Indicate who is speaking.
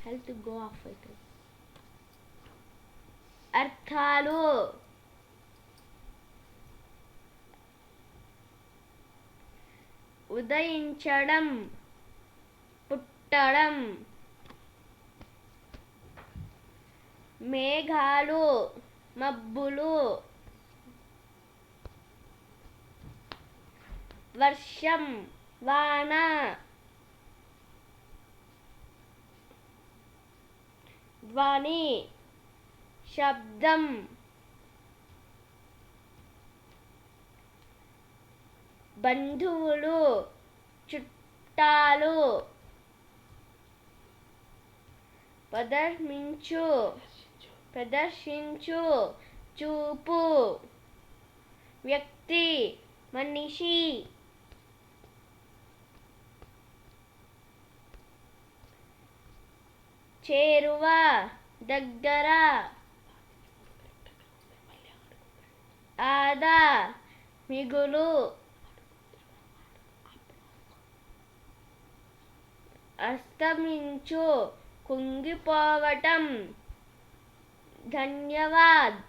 Speaker 1: Health go of అవుతుంది. అర్థాలు: ఉదయించడం, పుట్టడం. మేఘాలు, మబ్బులు. వర్షం, వాన. ధ్వని, శబ్దం. బంధువులు, చుట్టాలు. ప్రదర్శించు, చూపు. వ్యక్తి, మనిషి. చేరువ, దగ్గర. ఆదా, మిగులు. అస్తమించు, కుంగిపోవటం. ధన్యవాద్.